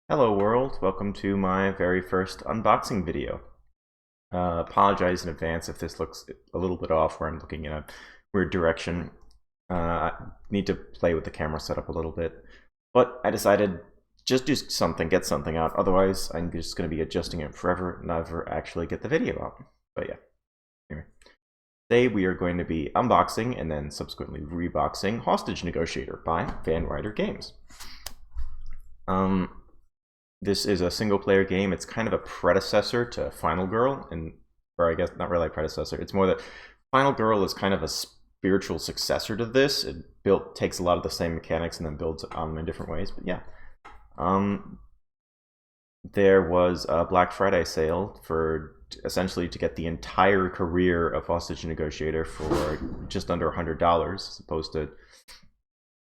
Hello world, welcome to my very first unboxing video. Apologize in advance if this looks a little bit off where I'm looking in a weird direction. I need to play with the camera setup a little bit, but I decided just do something, get something out, otherwise I'm just going to be adjusting it forever and never actually get the video out. But yeah, anyway. Today we are going to be unboxing and then subsequently reboxing Hostage Negotiator by Van Ryder Games. This is a single-player game. It's kind of a predecessor to Final Girl, or I guess not really a predecessor. It's more that Final Girl is kind of a spiritual successor to this. It takes a lot of the same mechanics and then builds on them in different ways. But yeah, there was a Black Friday sale for essentially to get the entire career of Hostage Negotiator for just under $100, as opposed to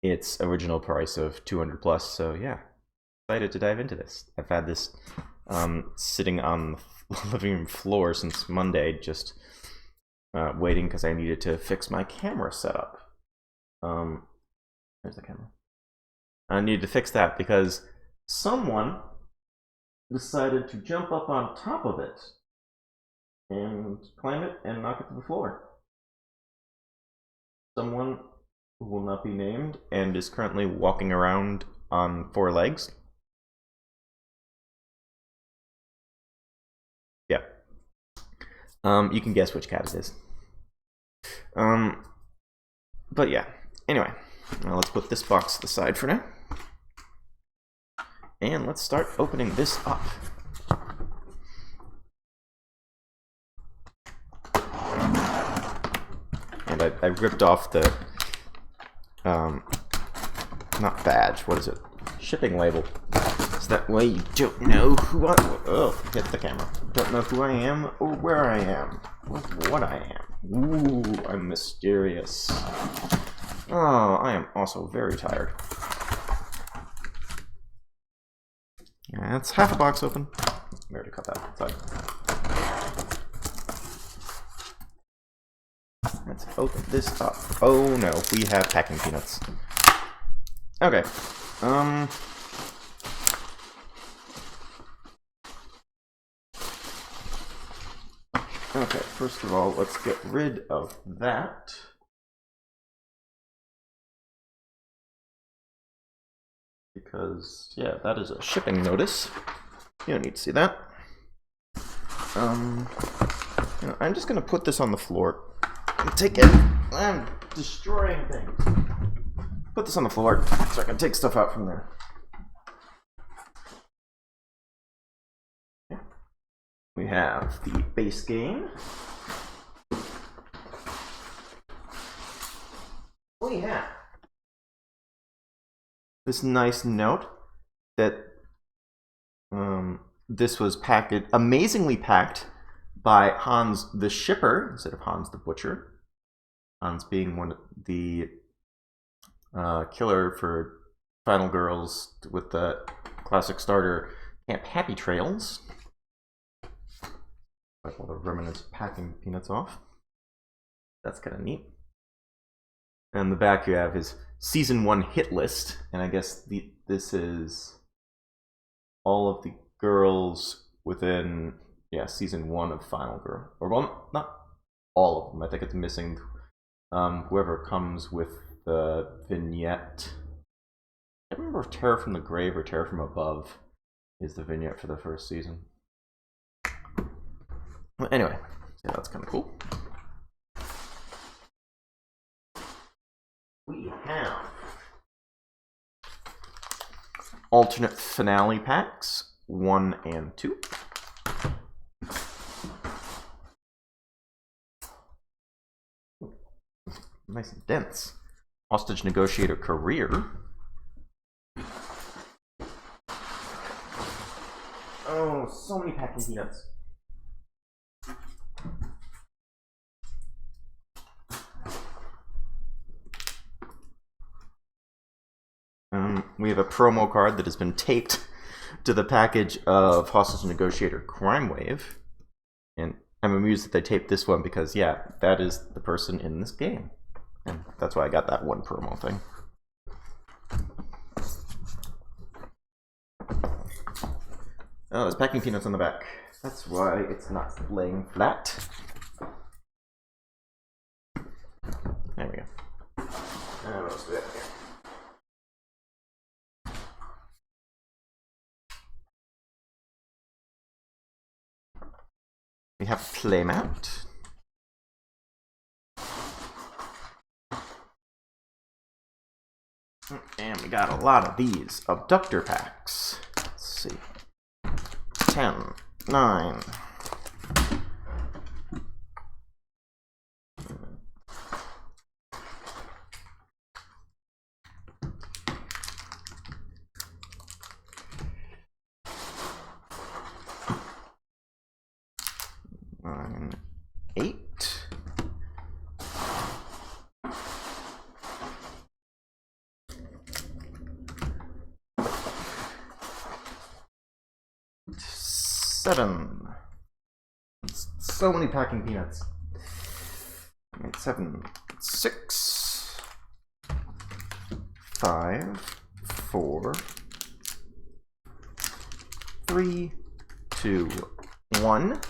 its original price of $200 plus. So yeah. Excited to dive into this. I've had this sitting on the living room floor since Monday, just waiting because I needed to fix my camera setup. There's the camera. I needed to fix that because someone decided to jump up on top of it and climb it and knock it to the floor. Someone who will not be named and is currently walking around on 4 legs. Yeah. You can guess which cat it is. But yeah. Anyway, now let's put this box to the side for now. And let's start opening this up. And I ripped off the not badge, what is it? Shipping label. So that way you don't know who hit the camera. Don't know who I am or where I am or what I am. Ooh, I'm mysterious. Oh, I am also very tired. Yeah, that's half a box open. I already cut that outside. Let's open this up. Oh no, we have packing peanuts. Okay. Okay, first of all, let's get rid of that. Because, yeah, that is a shipping notice. You don't need to see that. I'm just going to put this on the floor and take it. I'm destroying things. Put this on the floor so I can take stuff out from there. Okay. We have the base game. We have this nice note that this was amazingly packed by Hans the Shipper instead of Hans the Butcher. Hans being one of the killer for Final Girls with the classic starter Camp Happy Trails. Wipe all the remnants packing peanuts off. That's kind of neat. And in the back you have his Season 1 hit list, and I guess this is all of the girls within, Season 1 of Final Girl. Or, well, not all of them. I think it's missing whoever comes with the vignette. I don't remember if Terror from the Grave or Terror from Above is the vignette for the first season. Well, anyway, yeah, that's kind of cool. We have alternate finale packs, 1 and 2. Nice and dense. Hostage Negotiator career. Oh, so many packing peanuts. We have a promo card that has been taped to the package of Hostage Negotiator Crime Wave. And I'm amused that they taped this one because, yeah, that is the person in this game. And that's why I got that one promo thing. Oh, there's packing peanuts on the back. That's why it's not laying flat. There we go. What else do we have here? We have playmat. And we got a lot of these abductor packs. Let's see. 10, 9. Nine, 8. Seven. So many packing peanuts. 7, 6, 5, 4, 3, 2, 1.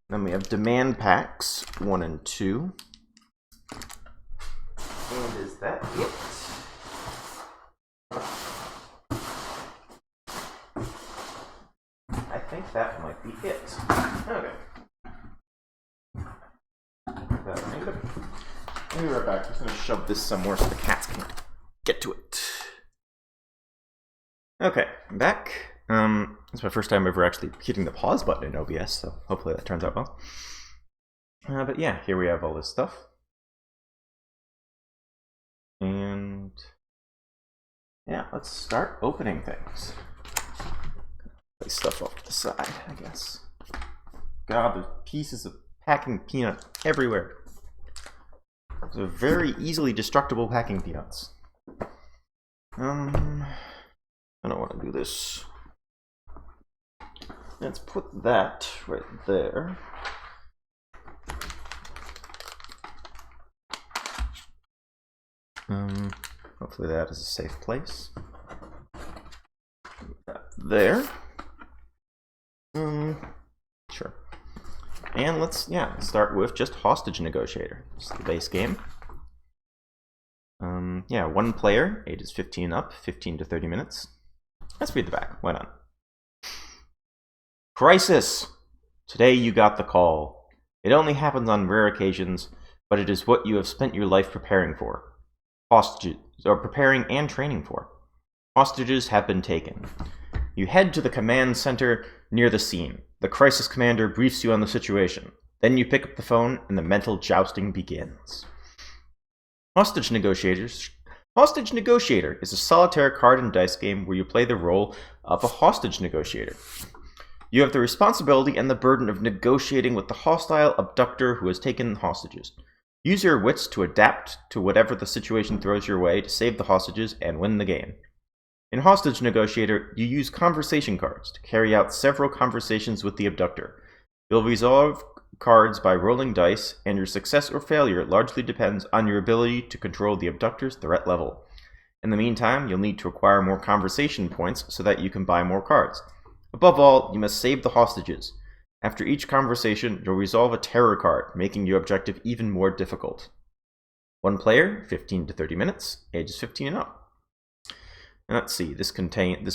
Then we have demand packs 1 and 2. And is that it? I think that might be it. Okay. I'll be right back. I'm just going to shove this somewhere so the cats can get to it. Okay, I'm back. It's my first time ever actually hitting the pause button in OBS, so hopefully that turns out well. But yeah, here we have all this stuff. And yeah, let's start opening things. Place stuff off to the side, I guess. God, there's pieces of packing peanut everywhere. Those are very easily destructible packing peanuts. I don't want to do this. Let's put that right there. Hopefully that is a safe place. Put that there. Sure. And let's start with just Hostage Negotiator. It's the base game. Yeah, 1 player, ages 15 up, 15 to 30 minutes. Let's read the back. Why not? Crisis! Today you got the call. It only happens on rare occasions, but it is what you have spent your life preparing for. Hostages, or preparing and training for. Hostages have been taken. You head to the command center near the scene. The crisis commander briefs you on the situation. Then you pick up the phone and the mental jousting begins. Hostage Negotiator is a solitaire card and dice game where you play the role of a hostage negotiator. You have the responsibility and the burden of negotiating with the hostile abductor who has taken hostages. Use your wits to adapt to whatever the situation throws your way to save the hostages and win the game. In Hostage Negotiator, you use conversation cards to carry out several conversations with the abductor. You'll resolve cards by rolling dice, and your success or failure largely depends on your ability to control the abductor's threat level. In the meantime, you'll need to acquire more conversation points so that you can buy more cards. Above all, you must save the hostages. After each conversation, you'll resolve a terror card, making your objective even more difficult. 1 player, 15 to 30 minutes, ages 15 and up. Let's see, this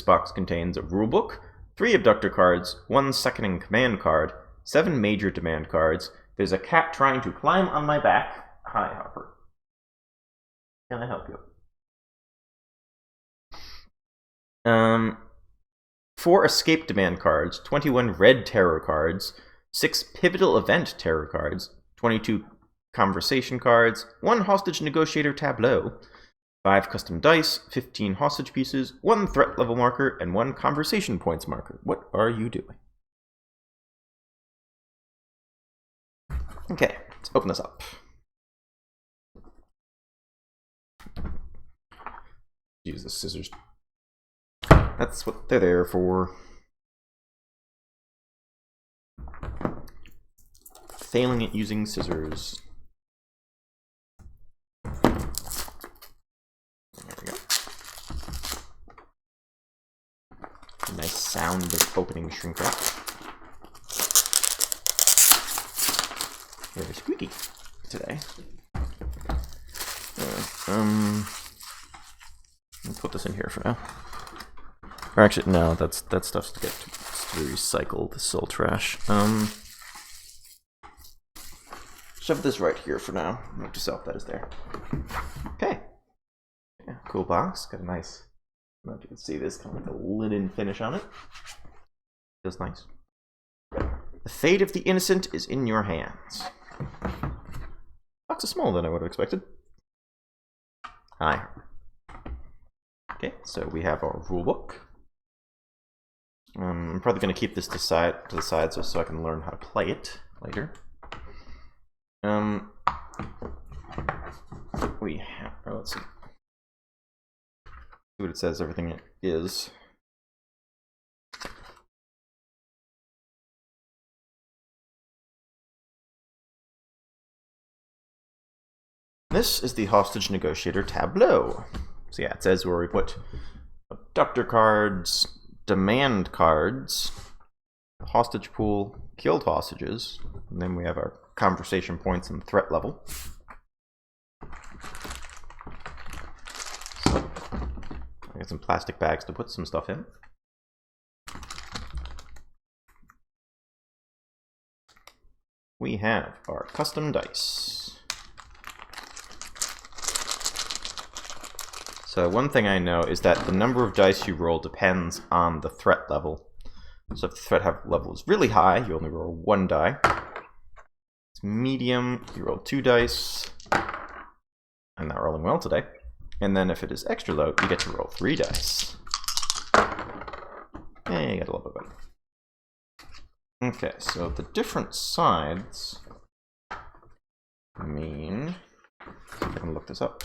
box contains a rulebook, 3 abductor cards, 1 second in command card, 7 major demand cards. There's a cat trying to climb on my back. Hi, Hopper. Can I help you? 4 escape demand cards, 21 red terror cards, 6 pivotal event terror cards, 22 conversation cards, 1 hostage negotiator tableau, 5 custom dice, 15 hostage pieces, 1 threat level marker, and 1 conversation points marker. What are you doing? Okay, let's open this up. Use the scissors. That's what they're there for. Failing at using scissors. There we go. Nice sound of opening shrink wrap. Very squeaky today. I'll put this in here for now. Or actually, no, that stuff's to get to recycle the soul trash. Shove this right here for now. Note to self, that is there. Okay. Yeah, cool box. Got a nice, I don't know if you can see this, kind of like a linen finish on it. Feels nice. The fate of the innocent is in your hands. Box is smaller than I would have expected. Hi. Okay, so we have our rulebook. I'm probably going to keep this to the side so I can learn how to play it later. We have, let's see what it says everything is. This is the Hostage Negotiator tableau. So yeah, it says where we put abductor cards, demand cards, hostage pool, killed hostages, and then we have our conversation points and threat level. So I got some plastic bags to put some stuff in. We have our custom dice. So one thing I know is that the number of dice you roll depends on the threat level. So if the threat level is really high, you only roll 1 die. It's medium, you roll 2 dice. I'm not rolling well today. And then if it is extra low, you get to roll 3 dice. Hey, you got a little bit better. Okay, so the different sides mean, so I'm gonna look this up.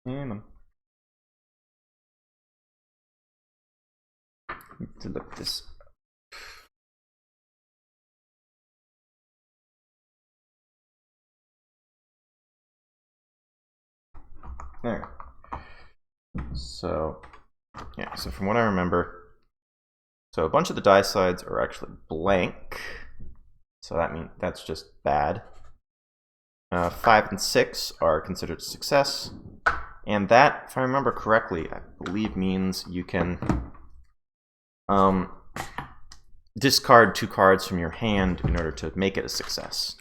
And need to look this up. There. So, yeah, so from what I remember, so a bunch of the die sides are actually blank. So that means that's just bad. 5 and 6 are considered a success. And that, if I remember correctly, I believe means you can discard 2 cards from your hand in order to make it a success.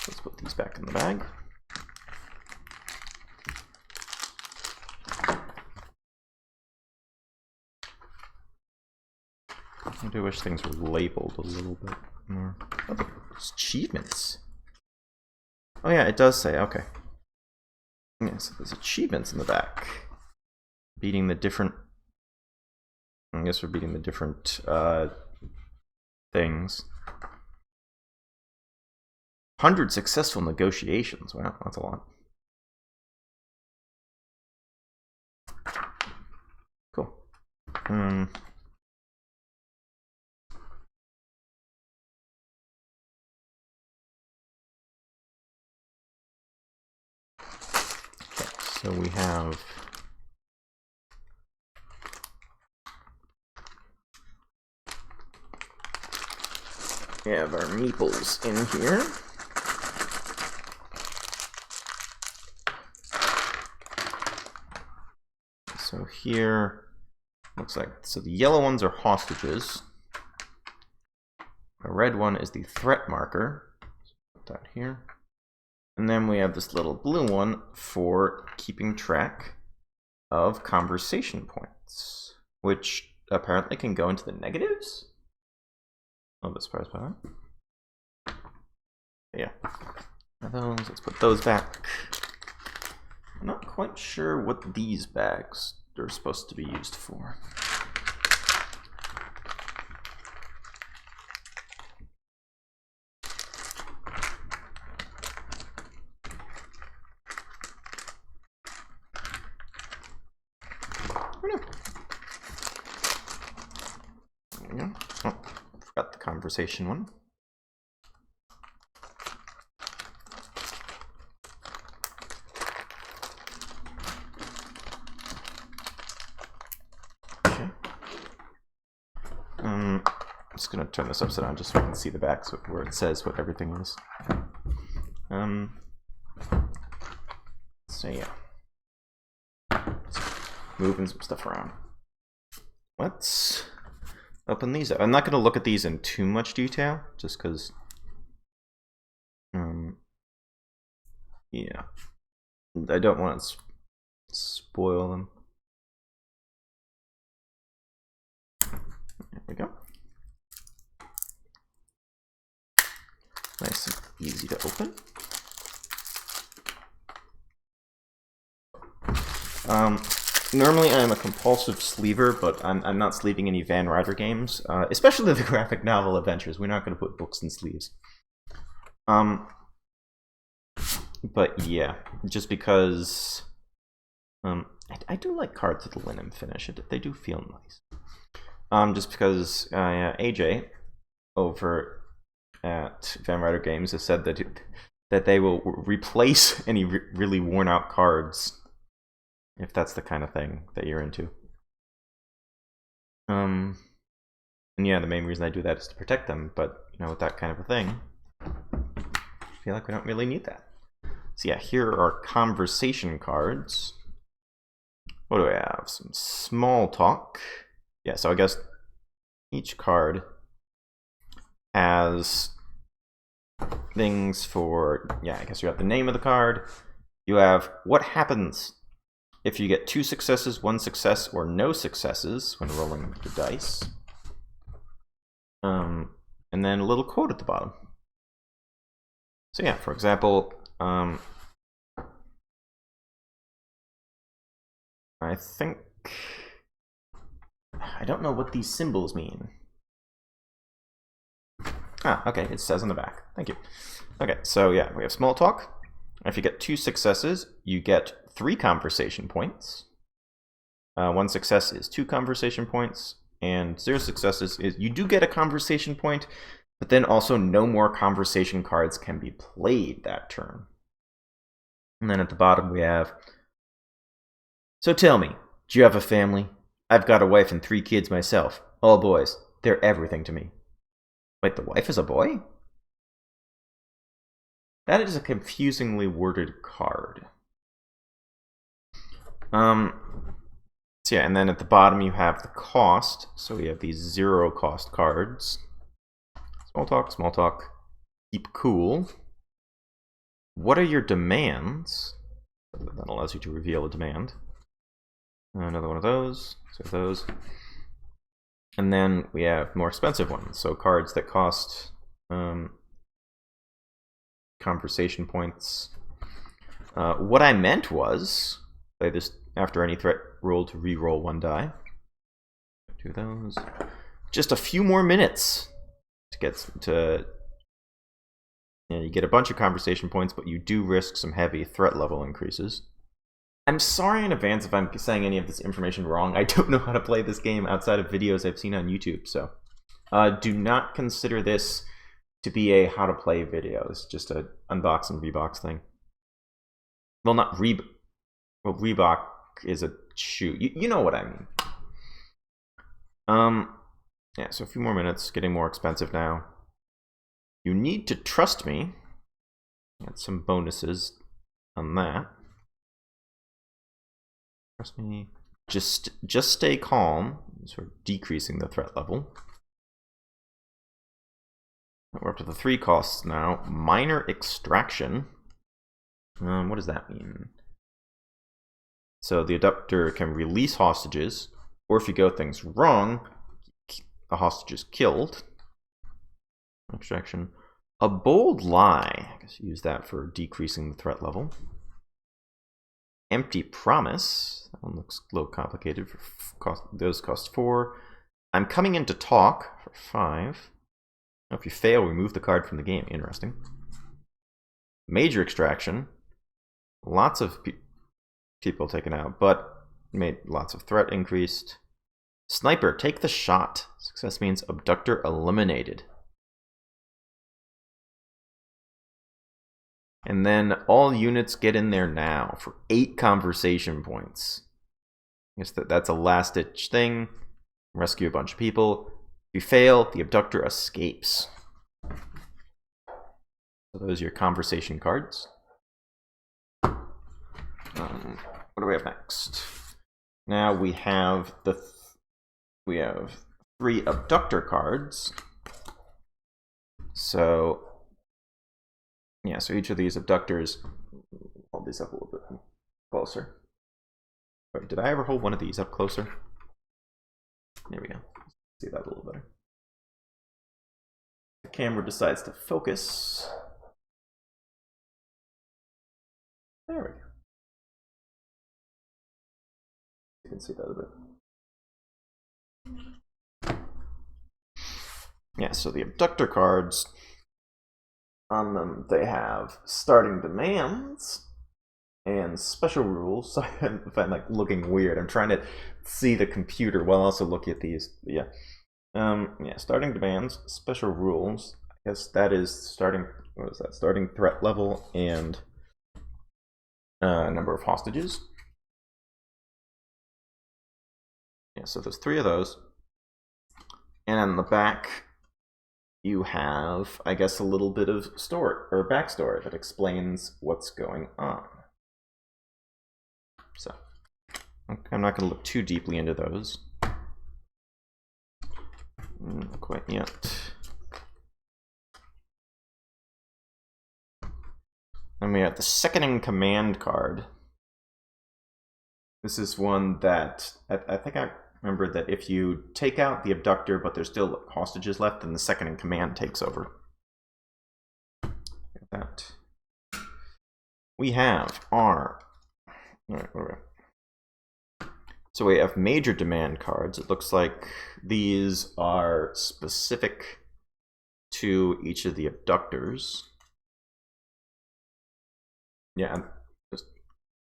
Let's put these back in the bag. I do wish things were labeled a little bit more. Oh, there's achievements. Oh yeah, it does say, okay. Yeah, so there's achievements in the back. Beating the different, I guess we're beating the different things. 100 successful negotiations. Wow, that's a lot. Cool. So we have our meeples in here. So here looks like, so the yellow ones are hostages. The red one is the threat marker. Put that here. And then we have this little blue one for keeping track of conversation points, which apparently can go into the negatives. A little bit surprised by that. Yeah. Those, let's put those back. I'm not quite sure what these bags are supposed to be used for. conversation one. Okay. I'm just gonna turn this upside down just so we can see the back, so where it says what everything is. So yeah, moving some stuff around. Let's open these up. I'm not going to look at these in too much detail, just because, yeah, I don't want to spoil them. There we go. Nice and easy to open. Normally I'm a compulsive sleever, but I'm not sleeving any Van Ryder games, especially the graphic novel adventures. We're not going to put books in sleeves. But yeah, just because I do like cards with the linen finish. They do feel nice. Just because AJ over at Van Ryder Games has said that they will replace any really worn out cards if that's the kind of thing that you're into. And yeah, the main reason I do that is to protect them, but you know, with that kind of a thing, I feel like we don't really need that. So yeah, here are conversation cards. What do we have? Some small talk. Yeah, so I guess each card has things for, yeah, I guess you have the name of the card. You have what happens if you get 2 successes, 1 success, or no successes when rolling the dice. And then a little quote at the bottom. So yeah, for example, I think, I don't know what these symbols mean. Ah, okay, it says on the back. Thank you. Okay, so yeah, we have small talk. If you get 2 successes, you get 3 conversation points. 1 success is 2 conversation points, and 0 successes is you do get a conversation point, but then also no more conversation cards can be played that turn. And then at the bottom we have, so tell me, do you have a family? I've got a wife and 3 kids myself, all boys. They're everything to me. Wait, the wife is a boy? That is a confusingly worded card. So yeah, and then at the bottom you have the cost. So we have these 0 cost cards. Small talk, keep cool. What are your demands? That allows you to reveal a demand. Another one of those, so those. And then we have more expensive ones, so cards that cost conversation points. What I meant was, play this after any threat roll to re-roll 1 die. Do those. Just a few more minutes to get to. Yeah, you get a bunch of conversation points, but you do risk some heavy threat level increases. I'm sorry in advance if I'm saying any of this information wrong. I don't know how to play this game outside of videos I've seen on YouTube, so do not consider this to be a how to play video. It's just a unbox and rebox thing. Well, not well, Reebok is a shoe. You know what I mean. Yeah, so a few more minutes, getting more expensive now. You need to trust me. Got some bonuses on that. Trust me. Just stay calm. Sort of decreasing the threat level. We're up to the 3 costs now. Minor extraction. What does that mean? So the abductor can release hostages, or if you go things wrong, a hostage is killed. Extraction. A bold lie. I guess you use that for decreasing the threat level. Empty promise. That one looks a little complicated. Those cost 4. I'm coming in to talk for 5. If you fail, remove the card from the game. Interesting. Major extraction. Lots of people taken out, but made lots of threat increased. Sniper, take the shot. Success means abductor eliminated. And then all units get in there now for 8 conversation points. I guess that's a last-ditch thing. Rescue a bunch of people. If you fail, the abductor escapes. So those are your conversation cards. What do we have next? Now we have 3 abductor cards. So yeah, so each of these abductors, hold these up a little bit closer. Wait, did I ever hold one of these up closer? There we go. See that a little better. The camera decides to focus. There we go. You can see that a bit. Yeah, so the abductor cards, on them they have starting demands and special rules. So if I'm like looking weird, I'm trying to see the computer while also looking at these. But yeah. Yeah, starting demands, special rules. I guess that is starting, what is that? Starting threat level and number of hostages. Yeah, so there's 3 of those. And on the back, you have, I guess, a little bit of story or backstory that explains what's going on. So, I'm not going to look too deeply into those. Not quite yet. Then we have the second in command card. This is one that I think I remember that if you take out the abductor but there's still hostages left, then the second in command takes over. That. We have our... So we have major demand cards. It looks like these are specific to each of the abductors. Yeah, I'm just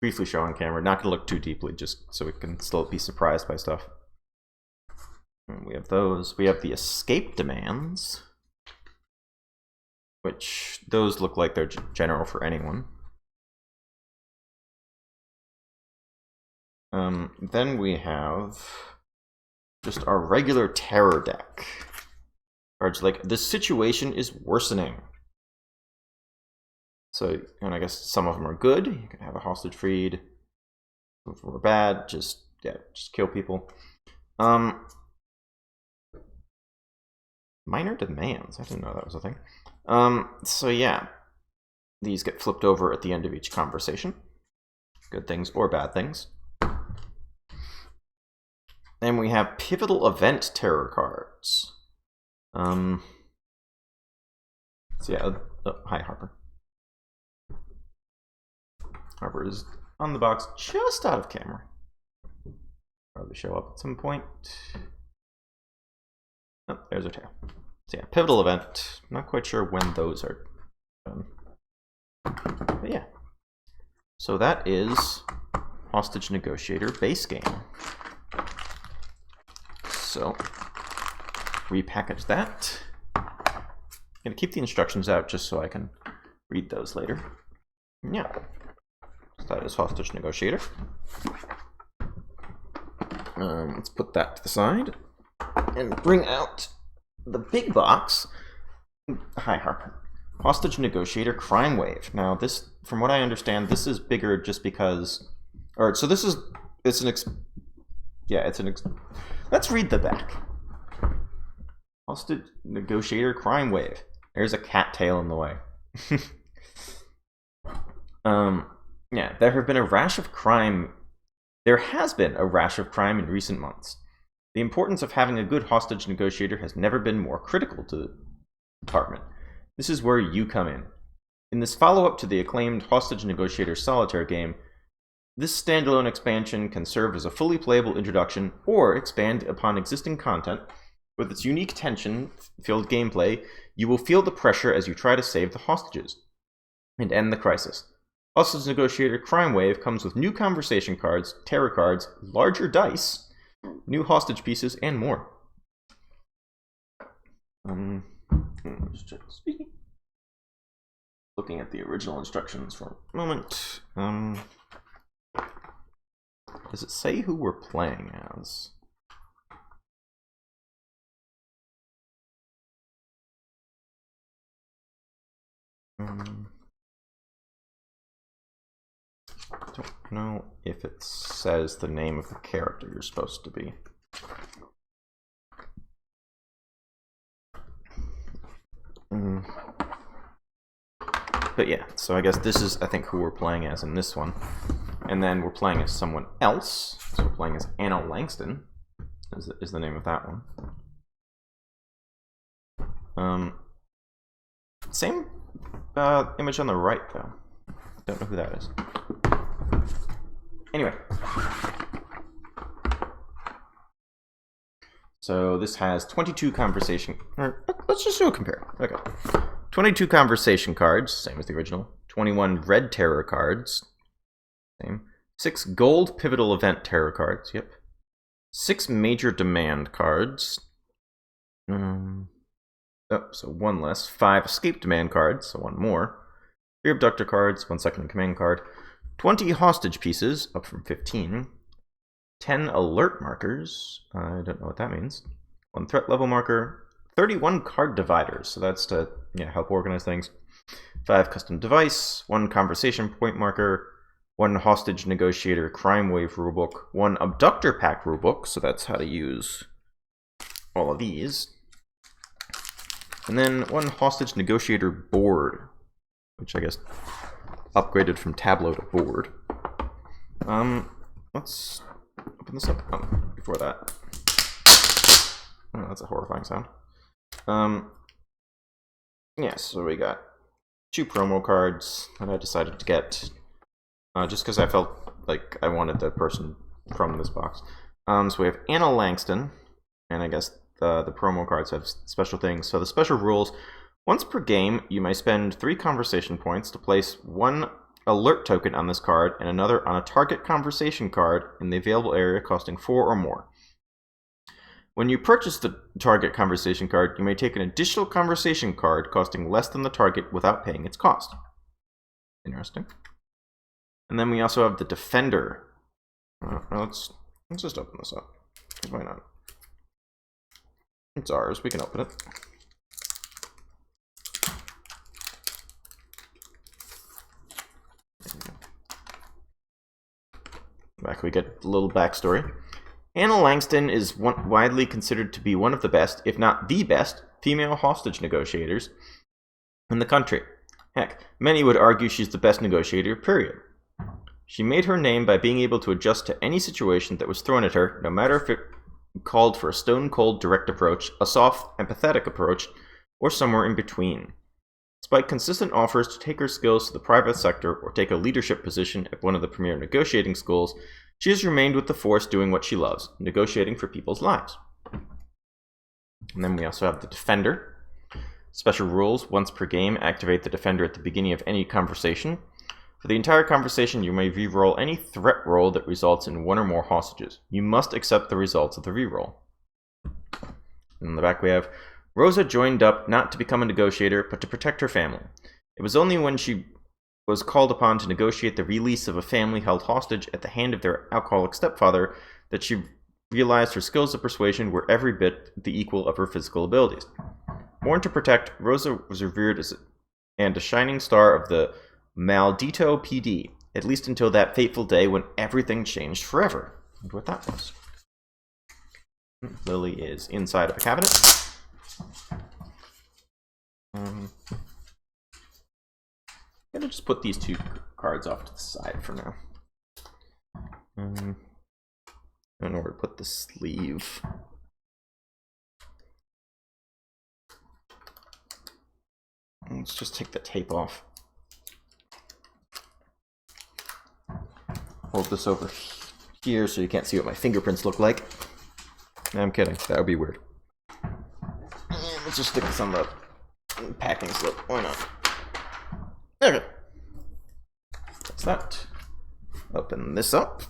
briefly show on camera. Not going to look too deeply, just so we can still be surprised by stuff. And we have those. We have the escape demands, which those look like they're general for anyone. Then we have just our regular terror deck. Cards like, the situation is worsening. So, and I guess some of them are good. You can have a hostage freed. Some of them are bad. Just kill people. Minor demands. I didn't know that was a thing. So yeah, these get flipped over at the end of each conversation. Good things or bad things. Then we have pivotal event terror cards. So yeah, hi Harper. Harper is on the box, just out of camera. Probably show up at some point. Oh, there's her tail. So yeah, pivotal event. Not quite sure when those are done. But yeah. So that is Hostage Negotiator base game. So repackage that. I'm gonna keep the instructions out just so I can read those later. Yeah. So that is Hostage Negotiator. Let's put that to the side and bring out the big box. Hi, Harper. Hostage Negotiator Crime Wave. Now, this, from what I understand, this is bigger just because. Or so this is. It's an. Let's read the back. Hostage Negotiator Crime Wave. There's a cat tail in the way. Yeah, there has been a rash of crime in recent months. The importance of having a good hostage negotiator has never been more critical to the department. This is where you come in. In this follow-up to the acclaimed Hostage Negotiator solitaire game, this standalone expansion can serve as a fully playable introduction or expand upon existing content. With its unique tension-filled gameplay, you will feel the pressure as you try to save the hostages and end the crisis. Hostage Negotiator Crime Wave comes with new conversation cards, terror cards, larger dice, new hostage pieces, and more. Just check speaking. looking at the original instructions for a moment. Does it say who we're playing as? I don't know if it says the name of the character you're supposed to be. But yeah, so I guess this is, I think, who we're playing as in this one. And then we're playing as someone else. So we're playing as Anna Langston, is the name of that one. Same image on the right, though. Don't know who that is. Anyway. So this has 22 conversation... Let's just do a compare. Okay. 22 conversation cards, same as the original. 21 red terror cards. Same. 6 gold pivotal event terror cards. Yep. 6 major demand cards. So 1 less. 5 escape demand cards, so 1 more. 3 abductor cards, 1 second in command card. 20 hostage pieces, up from 15. 10 alert markers. I don't know what that means. 1 threat level marker. 31 card dividers, so that's to help organize things. 5 custom device. 1 conversation point marker. 1 hostage negotiator crime wave rulebook. 1 abductor pack rulebook, so that's how to use all of these. And then 1 hostage negotiator board, which I guess upgraded from tableau to board. Let's open this up. Before that. Oh, that's a horrifying sound. Yeah, so we got 2 promo cards that I decided to get just because I felt like I wanted the person from this box. So we have Anna Langston, and I guess the promo cards have special things. So the special rules: once per game, you may spend 3 conversation points to place 1 alert token on this card and another on a target conversation card in the available area costing 4 or more. When you purchase the target conversation card, you may take an additional conversation card costing less than the target without paying its cost. Interesting. And then we also have the Defender. Let's just open this up. Why not? It's ours. We can open it. Back we get a little backstory. Anna Langston is widely considered to be one of the best, if not the best, female hostage negotiators in the country. Heck, many would argue she's the best negotiator, period. She made her name by being able to adjust to any situation that was thrown at her, no matter if it called for a stone-cold direct approach, a soft, empathetic approach, or somewhere in between. Despite consistent offers to take her skills to the private sector or take a leadership position at one of the premier negotiating schools, she has remained with the force doing what she loves, negotiating for people's lives. And then we also have the Defender. Special rules: once per game, activate the Defender at the beginning of any conversation. For the entire conversation, you may re-roll any threat roll that results in 1 or more hostages. You must accept the results of the re-roll. In the back we have: Rosa joined up not to become a negotiator, but to protect her family. It was only when she was called upon to negotiate the release of a family held hostage at the hand of their alcoholic stepfather that she realized her skills of persuasion were every bit the equal of her physical abilities. Born to protect, Rosa was revered as a shining star of the Maldito PD, at least until that fateful day when everything changed forever. I wonder what that was. Lily is inside of a cabinet. I'm gonna just put these 2 cards off to the side for now. I don't know where to put the sleeve. Let's just take the tape off. Hold this over here so you can't see what my fingerprints look like. No, I'm kidding. That would be weird. Let's just stick this on the packing slip. Why not? Okay. That's that. Open this up.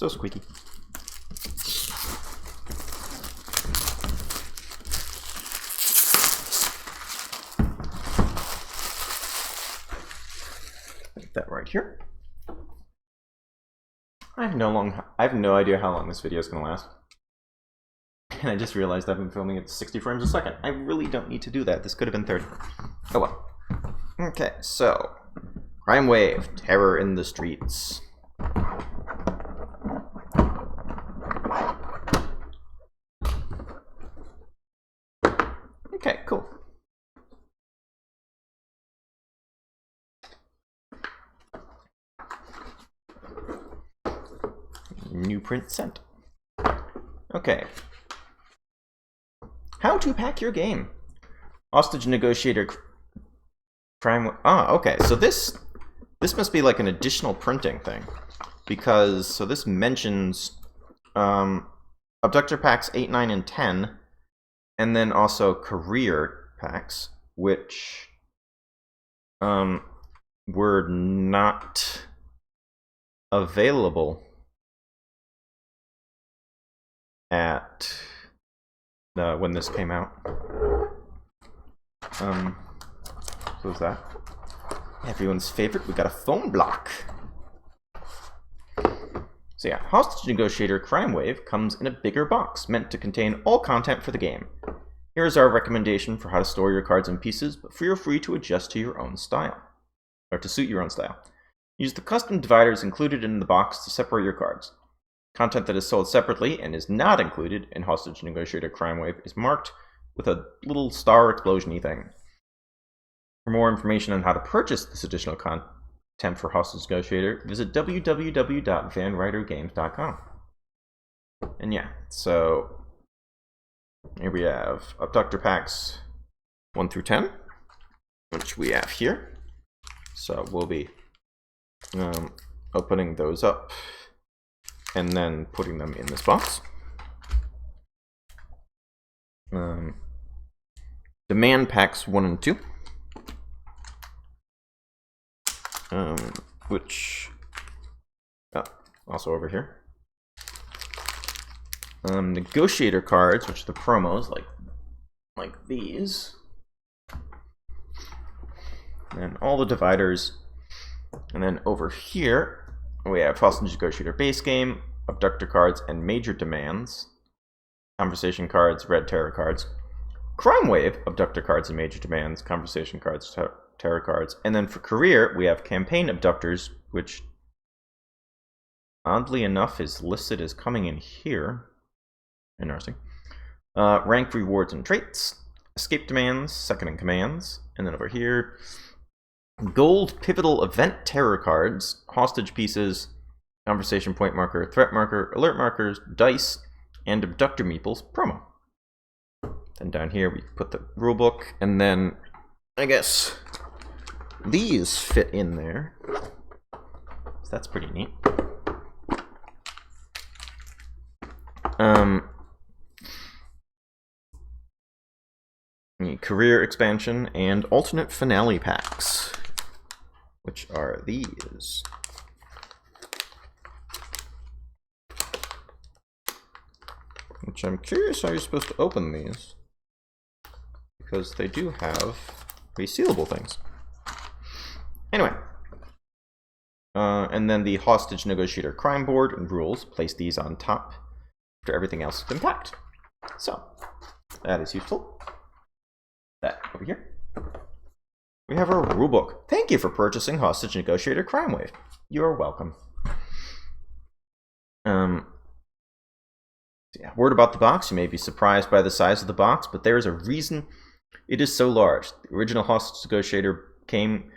So squeaky. Put that right here. I have no idea how long this video is going to last. And I just realized I've been filming at 60 frames a second. I really don't need to do that. This could have been 30. Oh well. Okay, so Crime Wave, terror in the streets. Okay, cool. New print sent. Okay. How to pack your game. Hostage Negotiator Crime. Ah, okay. So this must be like an additional printing thing, because so this mentions abductor packs 8, 9, and 10, and then also career packs, which were not available at when this came out. So is that everyone's favorite? We got a phone block. So yeah, Hostage Negotiator Crime Wave comes in a bigger box meant to contain all content for the game. Here is our recommendation for how to store your cards in pieces, but feel free to adjust to your own style, or to suit your own style. Use the custom dividers included in the box to separate your cards. Content that is sold separately and is not included in Hostage Negotiator Crime Wave is marked with a little star explosion-y thing. For more information on how to purchase this additional content for Hostage Negotiator, visit www.vanwritergames.com. And yeah, so here we have abductor packs 1 through 10, which we have here. So we'll be opening those up and then putting them in this box. Demand packs 1 and 2, which also over here. Negotiator cards, which are the promos, like these, and all the dividers. And then over here we have Hostage Negotiator base game, abductor cards, and major demands. Conversation cards, red terror cards. Crime Wave, abductor cards and major demands, conversation cards, terror cards. And then for career, we have campaign abductors, which oddly enough is listed as coming in here. Interesting. Rank rewards and traits, escape demands, second in commands, and then over here, gold pivotal event terror cards, hostage pieces, conversation point marker, threat marker, alert markers, dice, and abductor meeples promo. Then down here we put the rulebook, and then I guess these fit in there. So that's pretty neat. Career expansion and alternate finale packs, which are these. Which I'm curious how you're supposed to open these, because they do have resealable things. Anyway, and then the Hostage Negotiator crime board and rules. Place these on top after everything else has been packed. So that is useful. That over here. We have our rulebook. Thank you for purchasing Hostage Negotiator Crime Wave. You are welcome. Yeah, word about the box. You may be surprised by the size of the box, but there is a reason it is so large. The original Hostage Negotiator game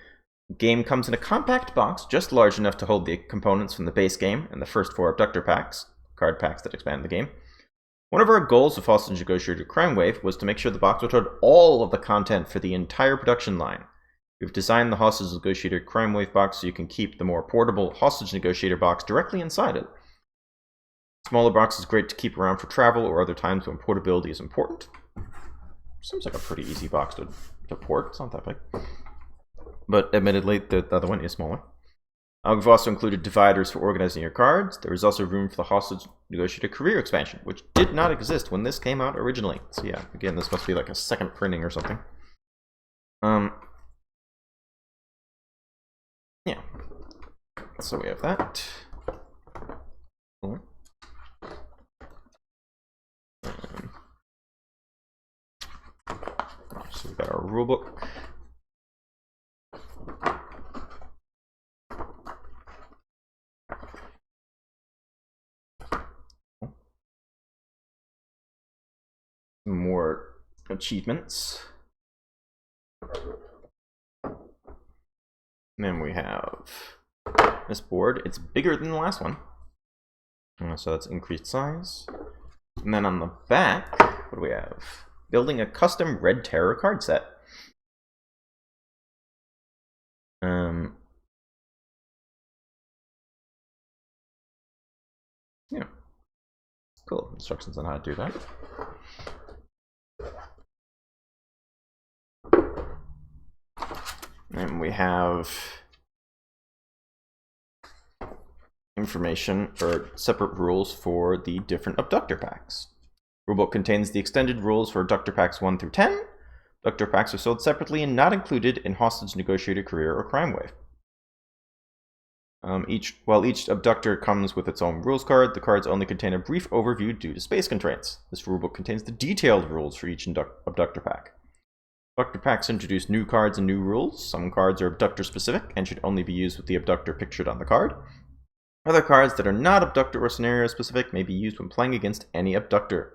comes in a compact box, just large enough to hold the components from the base game and the first 4 abductor packs, card packs that expand the game. One of our goals of Hostage Negotiator Crime Wave was to make sure the box would hold all of the content for the entire production line. We've designed the Hostage Negotiator Crime Wave box so you can keep the more portable Hostage Negotiator box directly inside it. Smaller box is great to keep around for travel or other times when portability is important. Seems like a pretty easy box to port. It's not that big. But admittedly, the other one is smaller. We've also included dividers for organizing your cards. There is also room for the Hostage Negotiator career expansion, which did not exist when this came out originally. So yeah, again, this must be like a second printing or something. Yeah. So we have that. Cool. So we've got our rulebook. More achievements. And then we have this board. It's bigger than the last one. So that's increased size. And then on the back, what do we have? Building a custom Red Terror card set. Yeah. Cool. Instructions on how to do that. And we have information or separate rules for the different abductor packs. Rulebook contains the extended rules for abductor packs 1 through 10. Abductor packs are sold separately and not included in Hostage Negotiator, Career, or Crime Wave. While each abductor comes with its own rules card, the cards only contain a brief overview due to space constraints. This rulebook contains the detailed rules for each abductor pack. Abductor packs introduce new cards and new rules. Some cards are abductor specific and should only be used with the abductor pictured on the card. Other cards that are not abductor or scenario specific may be used when playing against any abductor.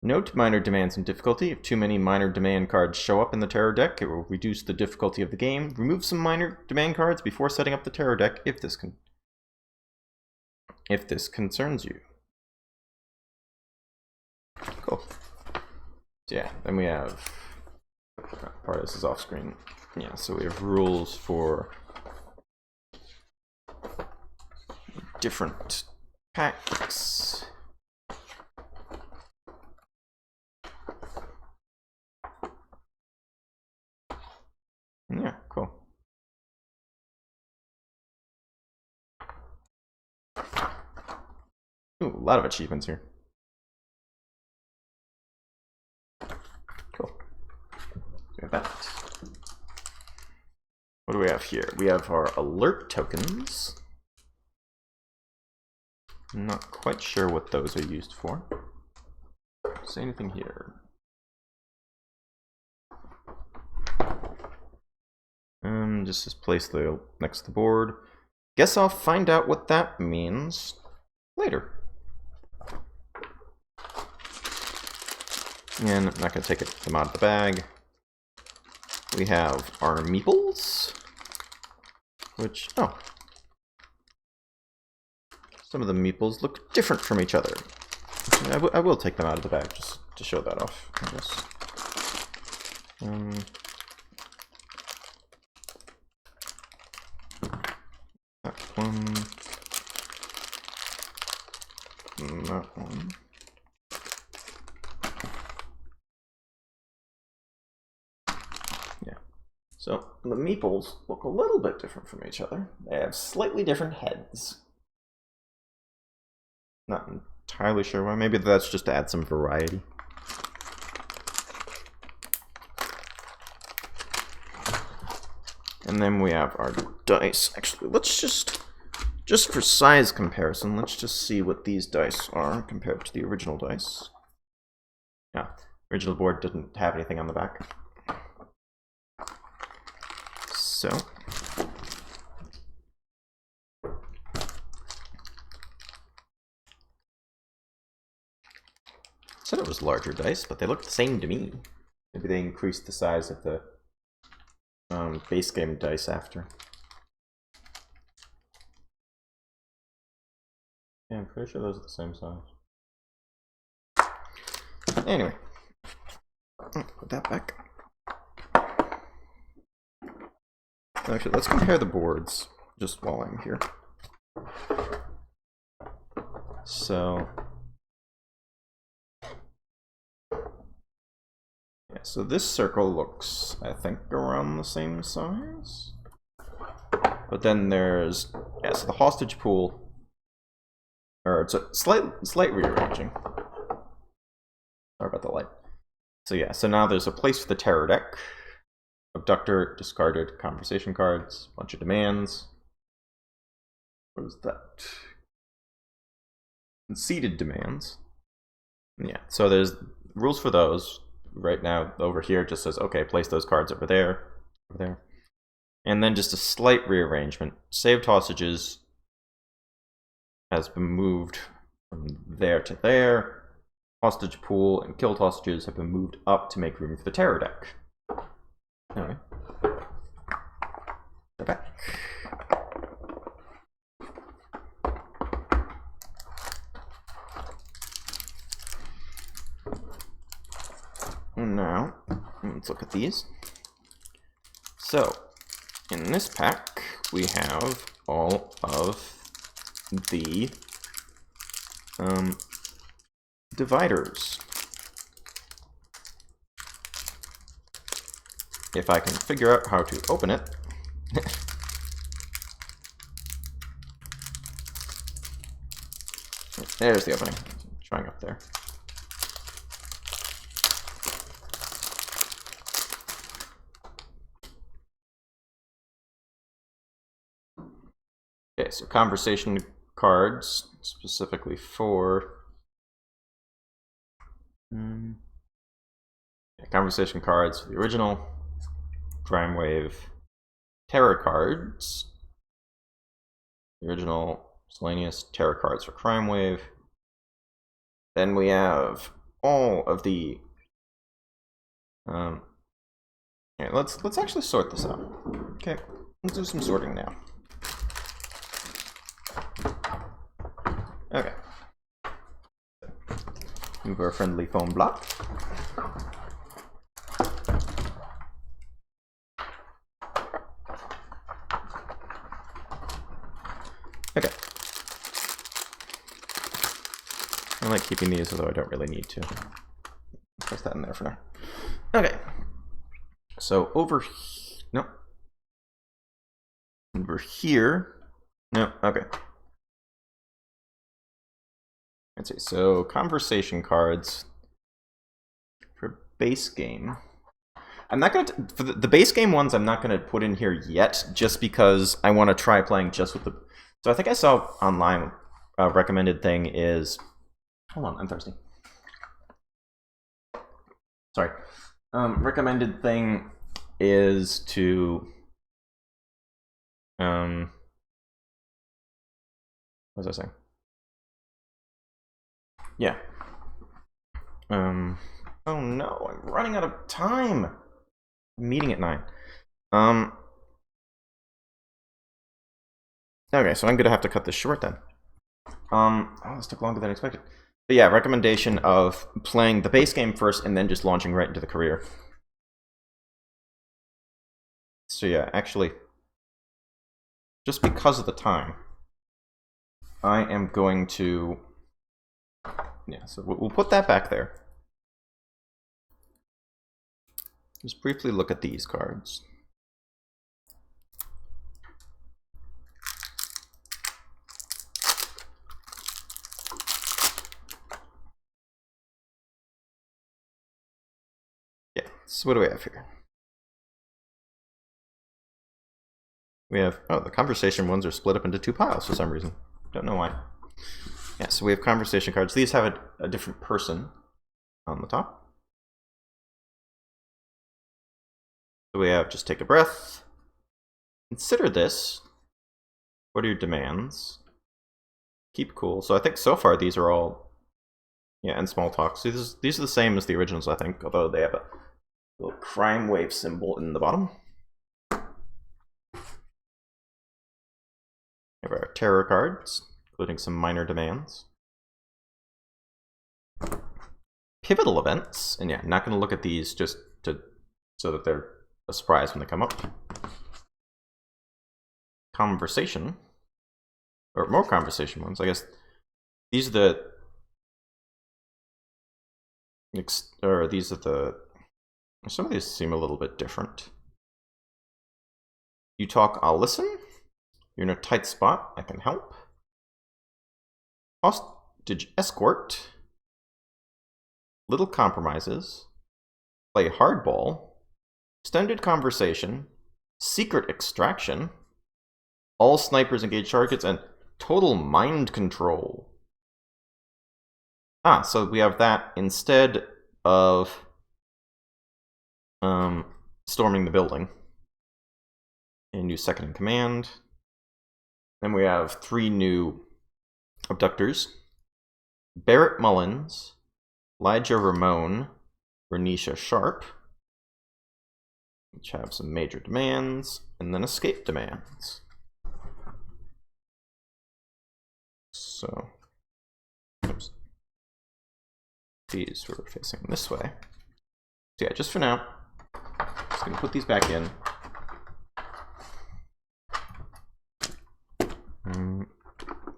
Note minor demands in difficulty. If too many minor demand cards show up in the terror deck, it will reduce the difficulty of the game. Remove some minor demand cards before setting up the terror deck if this concerns you. Cool. So yeah, then we have part of this is off screen. Yeah, so we have rules for different packs. Yeah, cool. Ooh, a lot of achievements here. Cool. We have that. What do we have here? We have our alert tokens. I'm not quite sure what those are used for. Say anything here. Just place the next to the board. Guess I'll find out what that means later. And I'm not going to take them out of the bag. We have our meeples, which, oh. Some of the meeples look different from each other. I will take them out of the bag just to show that off, I guess. That one. And that one. Yeah. So the meeples look a little bit different from each other. They have slightly different heads. Not entirely sure why. Maybe that's just to add some variety. And then we have our dice. Actually, let's just for size comparison, let's just see what these dice are compared to the original dice. Yeah, original board didn't have anything on the back. So said it was larger dice, but they look the same to me. Maybe they increased the size of the base game dice after. Yeah, I'm pretty sure those are the same size. Anyway, put that back. Actually, let's compare the boards just while I'm here. So yeah, so this circle looks, I think, around the same size. but then there's, yeah, so the hostage pool, or it's a slight rearranging. Sorry about the light. So yeah, so now there's a place for the terror deck. Abductor, discarded conversation cards, bunch of demands. What is that? Conceded demands. Yeah, so there's rules for those. Right now, over here, it just says, okay, place those cards over there, over there. And then just a slight rearrangement. Saved hostages has been moved from there to there. Hostage pool and killed hostages have been moved up to make room for the terror deck. Anyway. They're back. Now, let's look at these. So, in this pack, we have all of the dividers. If I can figure out how to open it. There's the opening. Trying up there. Okay, so conversation cards, specifically for conversation cards for the original, Crime Wave, terror cards, the original miscellaneous terror cards for Crime Wave. Then we have all of the. Yeah, let's actually sort this out. Okay, let's do some sorting now. Okay. Move our friendly foam block. Okay. I like keeping these, although I don't really need to. Press that in there for now. Okay. So over no. Over here. No, okay. Let's see, so conversation cards for base game. I'm not gonna, for the base game ones, I'm not gonna put in here yet, just because I wanna try playing just with the, so I think I saw online, a recommended thing is, hold on, I'm thirsty. Sorry. Recommended thing is to, what was I saying? Yeah. Oh no, I'm running out of time. I'm meeting at 9. Okay, so I'm gonna have to cut this short then. Oh, this took longer than expected. But yeah, recommendation of playing the base game first and then just launching right into the career. So yeah, actually, just because of the time, I am going to, yeah, so we'll put that back there. Just briefly look at these cards. Yeah, so what do we have here? We have, oh, the conversation ones are split up into 2 piles for some reason. Don't know why. Yeah, so we have conversation cards. These have a different person on the top. So we have just take a breath. Consider this. What are your demands? Keep cool. So I think so far these are all, yeah, and small talk. So these are the same as the originals, I think, although they have a little crime wave symbol in the bottom. We have our terror cards, including some minor demands. Pivotal events, and yeah, not going to look at these just so that they're a surprise when they come up. Conversation, or more conversation ones, I guess. These are some of these seem a little bit different. You talk, I'll listen. You're in a tight spot. I can help. Hostage escort. Little compromises. Play hardball. Extended conversation. Secret extraction. All snipers engage targets, and total mind control. Ah, so we have that instead of storming the building. A new second in command. Then we have 3 new abductors. Barrett Mullins, Elijah Ramon, Renisha Sharp, which have some major demands, and then escape demands. So, oops. These were facing this way. So yeah, just for now, just gonna put these back in.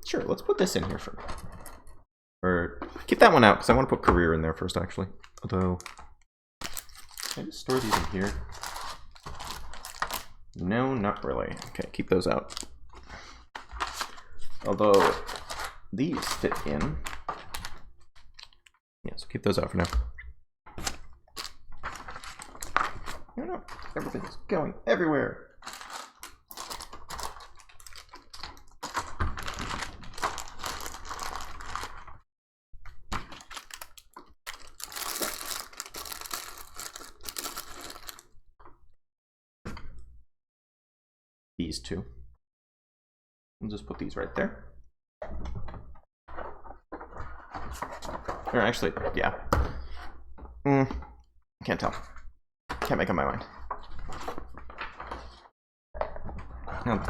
Sure, let's put this in here for now. Or keep that one out, because I want to put career in there first, actually. Although, can I just store these in here? No, not really. Okay, keep those out. Although, these fit in. Yeah, so keep those out for now. No, everything's going everywhere. These 2. I'll just put these right there. Or actually, yeah. Can't tell. Can't make up my mind.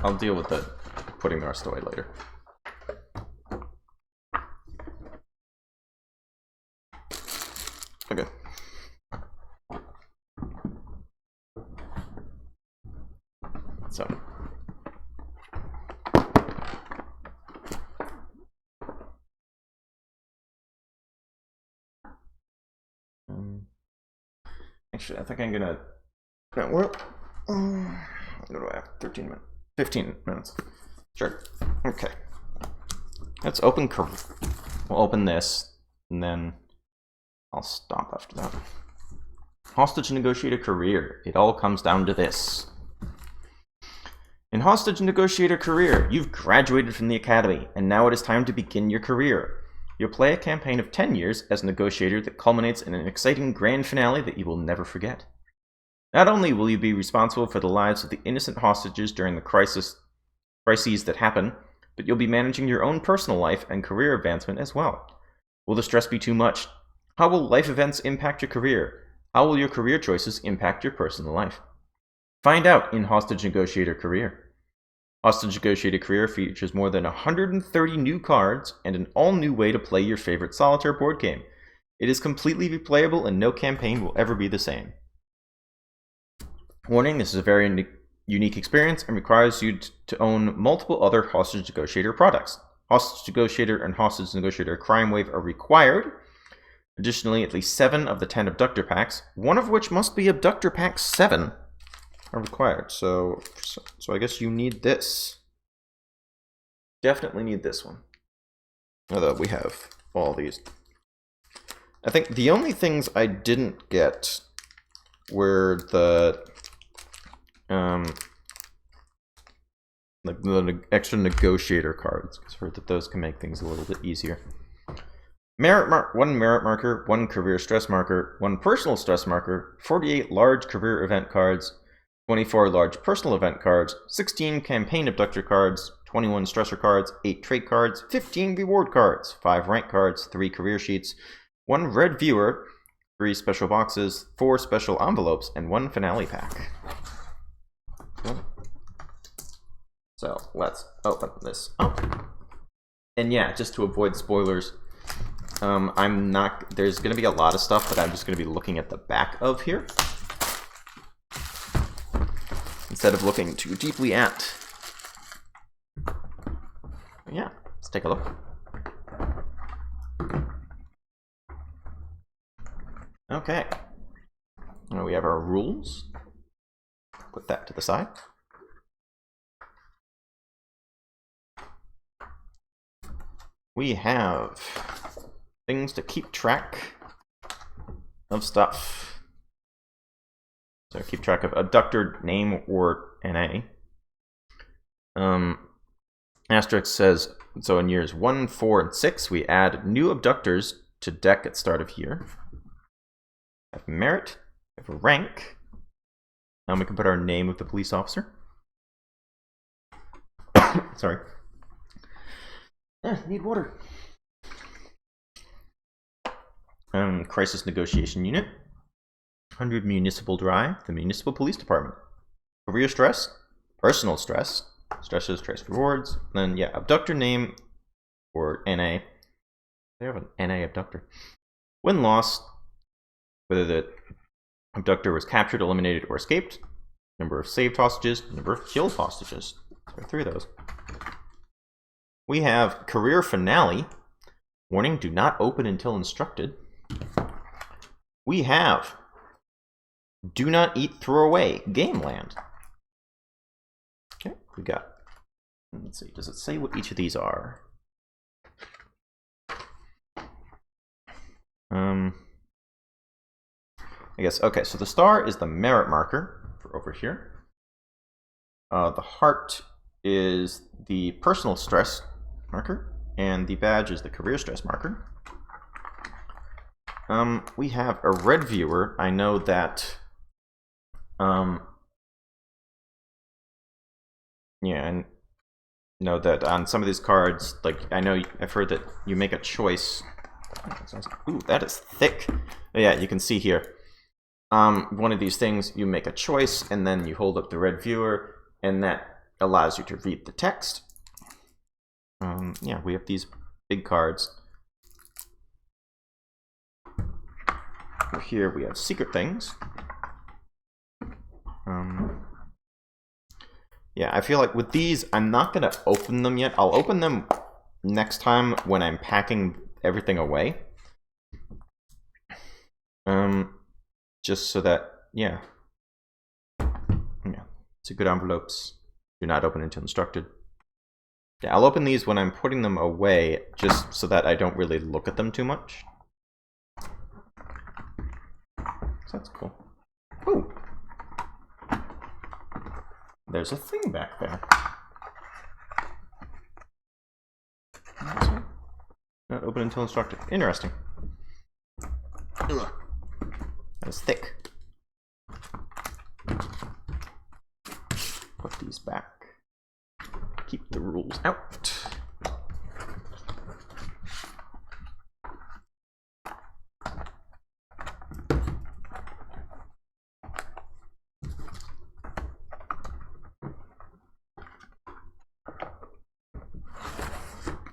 I'll deal with the putting the rest away later. Okay. So. Actually, I think I'm gonna. No, what do I have? 13 minutes. 15 minutes. Sure. Okay. Let's open. We'll open this, and then I'll stop after that. Hostage Negotiator career. It all comes down to this. In Hostage Negotiator career, you've graduated from the academy, and now it is time to begin your career. You'll play a campaign of 10 years as a negotiator that culminates in an exciting grand finale that you will never forget. Not only will you be responsible for the lives of the innocent hostages during the crises that happen, but you'll be managing your own personal life and career advancement as well. Will the stress be too much? How will life events impact your career? How will your career choices impact your personal life? Find out in Hostage Negotiator career. Hostage Negotiator career features more than 130 new cards and an all-new way to play your favorite solitaire board game. It is completely replayable and no campaign will ever be the same. Warning, this is a very unique experience and requires you to own multiple other Hostage Negotiator products. Hostage Negotiator and Hostage Negotiator Crime Wave are required. Additionally, at least 7 of the 10 abductor packs, one of which must be abductor pack 7, are required. So I guess you need this. Definitely need this one. Although we have all these. I think the only things I didn't get were the extra negotiator cards, because I've heard that those can make things a little bit easier. One merit marker, 1 career stress marker, 1 personal stress marker, 48 large career event cards, 24 large personal event cards, 16 campaign abductor cards, 21 stressor cards, 8 trait cards, 15 reward cards, 5 rank cards, 3 career sheets, 1 red viewer, 3 special boxes, 4 special envelopes, and 1 finale pack. So let's open this up. And yeah, just to avoid spoilers, there's going to be a lot of stuff that I'm just going to be looking at the back of here, instead of looking too deeply at. Yeah, let's take a look. Okay. Now we have our rules. Put that to the side. we have things to keep track of stuff. So keep track of abductor name or NA. Asterisk says, so in years 1, 4, and 6, we add new abductors to deck at start of year. We have merit, we have rank. Now we can put our name of the police officer. Sorry. Need water. Crisis Negotiation Unit. 100 Municipal Drive, the Municipal Police Department. Career stress, personal stress, stresses, stress rewards. Then, yeah, abductor name or NA. They have an NA abductor. When lost, whether the abductor was captured, eliminated, or escaped. Number of saved hostages, number of killed hostages. There are 3 of those. We have career finale. Warning, do not open until instructed. We have do not eat, throw away, game land. Okay, we got, let's see, does it say what each of these are? I guess, okay, so the star is the merit marker for over here. The heart is the personal stress marker, and the badge is the career stress marker. We have a red viewer. I know that, yeah, and know that on some of these cards, like, I know I've heard that you make a choice. Ooh, that is thick. Yeah, you can see here. One of these things, you make a choice, and then you hold up the red viewer, and that allows you to read the text. Yeah, we have these big cards. Over here we have secret things. Yeah, I feel like with these, I'm not going to open them yet. I'll open them next time when I'm packing everything away. Just so that, yeah. Yeah, it's a good envelopes. Do not open until instructed. Yeah, I'll open these when I'm putting them away, just so that I don't really look at them too much. So that's cool. Ooh! There's a thing back there. Not open until instructed. Interesting. Ugh. That is thick. Put these back. Keep the rules out.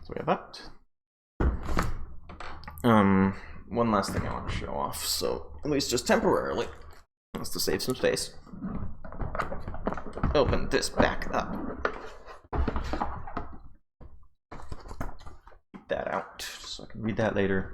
So we have that. One last thing I want to show off, so at least just temporarily, just to save some space. Open this back up. Keep that out so I can read that later.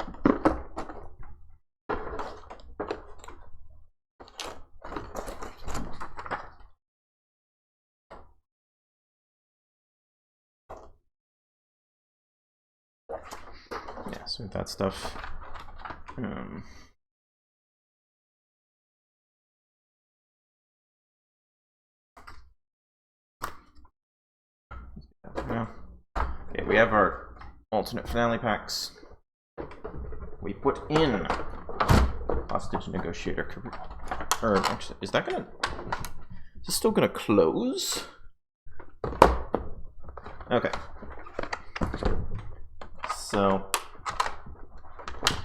Yeah, so that stuff. Yeah. Okay, we have our alternate finale packs. We put in Hostage Negotiator. Or actually, is that gonna? Is this still gonna close? Okay. So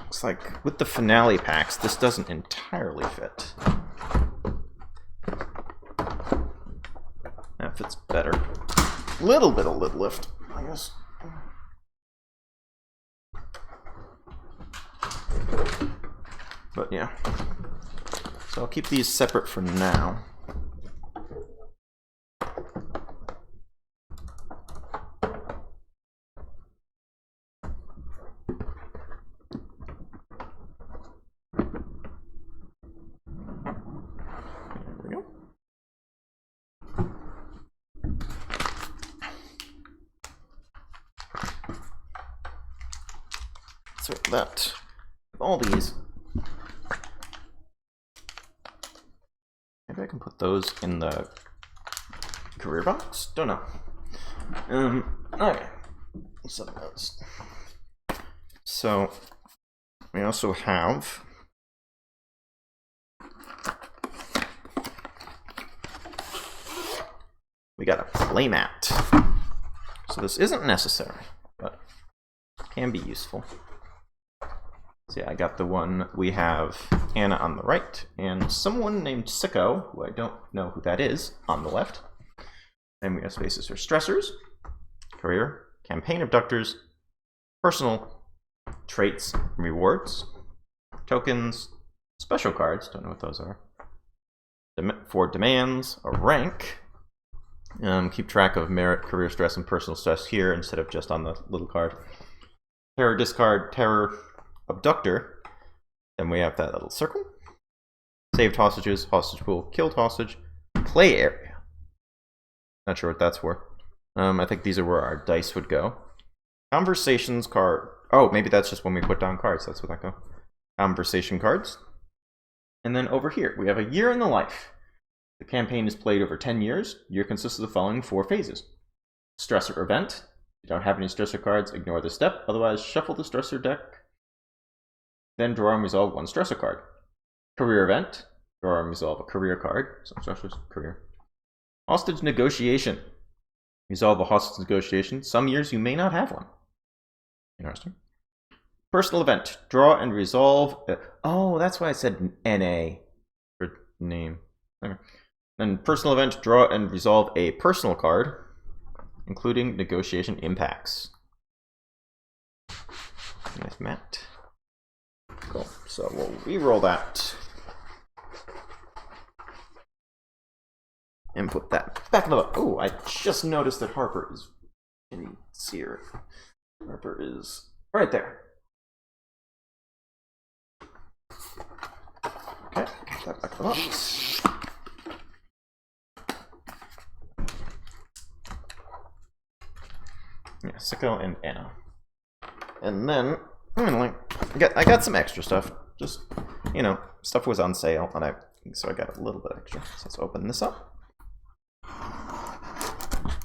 looks like with the finale packs, this doesn't entirely fit. That fits better. Little bit of lid lift, I guess. But yeah. So I'll keep these separate for now. that with all these, maybe I can put those in the career box? Don't know. Okay. So we also have we got a playmat. So this isn't necessary, but can be useful. So yeah, I got the one. We have Anna on the right and someone named Sicko, who I don't know who that is, on the left. And we have spaces for stressors, career, campaign abductors, personal, traits, rewards, tokens, special cards, don't know what those are, for demands, a rank, keep track of merit, career stress, and personal stress here instead of just on the little card. Terror discard, terror abductor, then we have that little circle, saved hostages, hostage pool, killed hostage, play area. Not sure what that's for. I think these are where our dice would go. Conversations card. Oh, maybe that's just when we put down cards. That's where that go. Conversation cards. And then over here, we have a year in the life. The campaign is played over 10 years. Year consists of the following 4 phases. Stressor event. If you don't have any stressor cards, ignore this step. Otherwise, shuffle the stressor deck. Then draw and resolve 1 stressor card. Career event. Draw and resolve a career card. So stressors, career. Hostage negotiation. Resolve a hostage negotiation. Some years you may not have one. Interesting. Personal event. Draw and resolve. Oh, that's why I said NA for name. Okay. Then personal event. Draw and resolve a personal card, including negotiation impacts. Nice mat. Cool. So we'll re-roll that. And put that back in the book. Oh, I just noticed that Harper is. Can you see her? Harper is right there. Okay, put that back in the box. Yeah, Sicko and Anna. And then I got some extra stuff. Just, you know, stuff was on sale, and so I got a little bit extra. So let's open this up.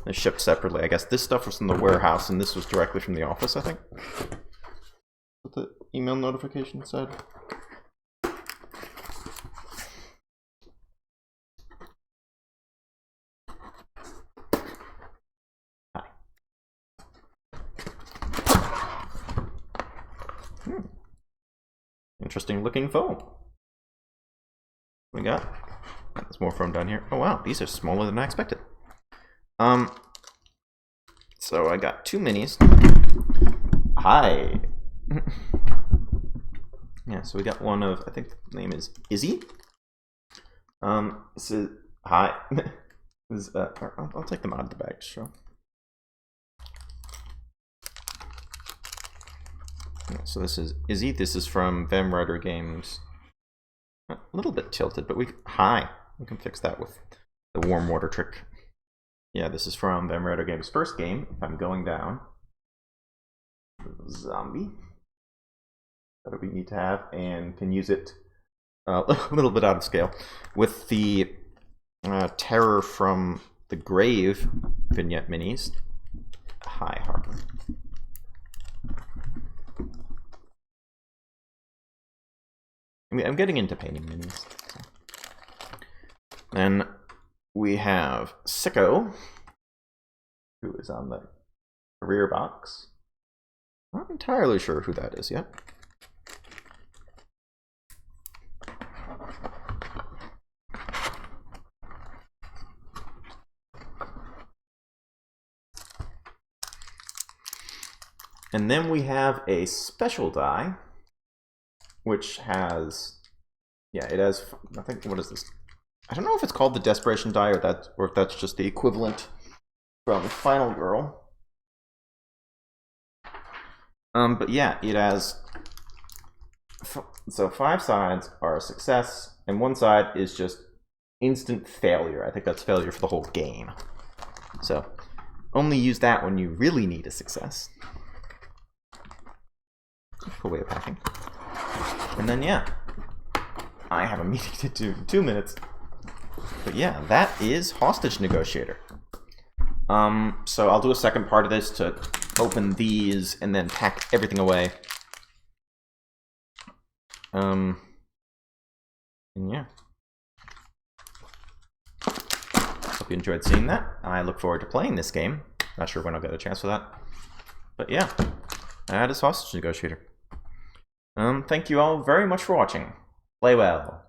They're shipped separately. I guess this stuff was from the warehouse, and this was directly from the office, I think. What the email notification said. Hi. Interesting looking foam. We got. There's more foam down here. Oh wow, these are smaller than I expected. So I got 2 minis. Hi. Yeah, so we got one of, I think the name is Izzy. This is, hi. This is, I'll take them out of the bag to show. Yeah, so this is Izzy. This is from Vam Rider Games. A little bit tilted, but we can fix that with the warm water trick. Yeah, this is from Vam Rider Games' first game. If I'm going down, zombie that we need to have, and can use it a little bit out of scale with the Terror from the Grave vignette minis. Hi, Harper. I mean, I'm getting into painting minis. So. Then we have Sicko, who is on the career box. Not entirely sure who that is yet. And then we have a special die, which has, yeah, it has, I think, what is this? I don't know if it's called the Desperation die or if that's just the equivalent from Final Girl. But yeah, it has, so 5 sides are a success, and 1 side is just instant failure. I think that's failure for the whole game. So only use that when you really need a success. Cool way of packing. And then, yeah, I have a meeting to do in 2 minutes. But yeah, that is Hostage Negotiator. So I'll do a second part of this to open these and then pack everything away. And yeah. Hope you enjoyed seeing that. I look forward to playing this game. Not sure when I'll get a chance for that. But yeah, that is Hostage Negotiator. Thank you all very much for watching. Play well.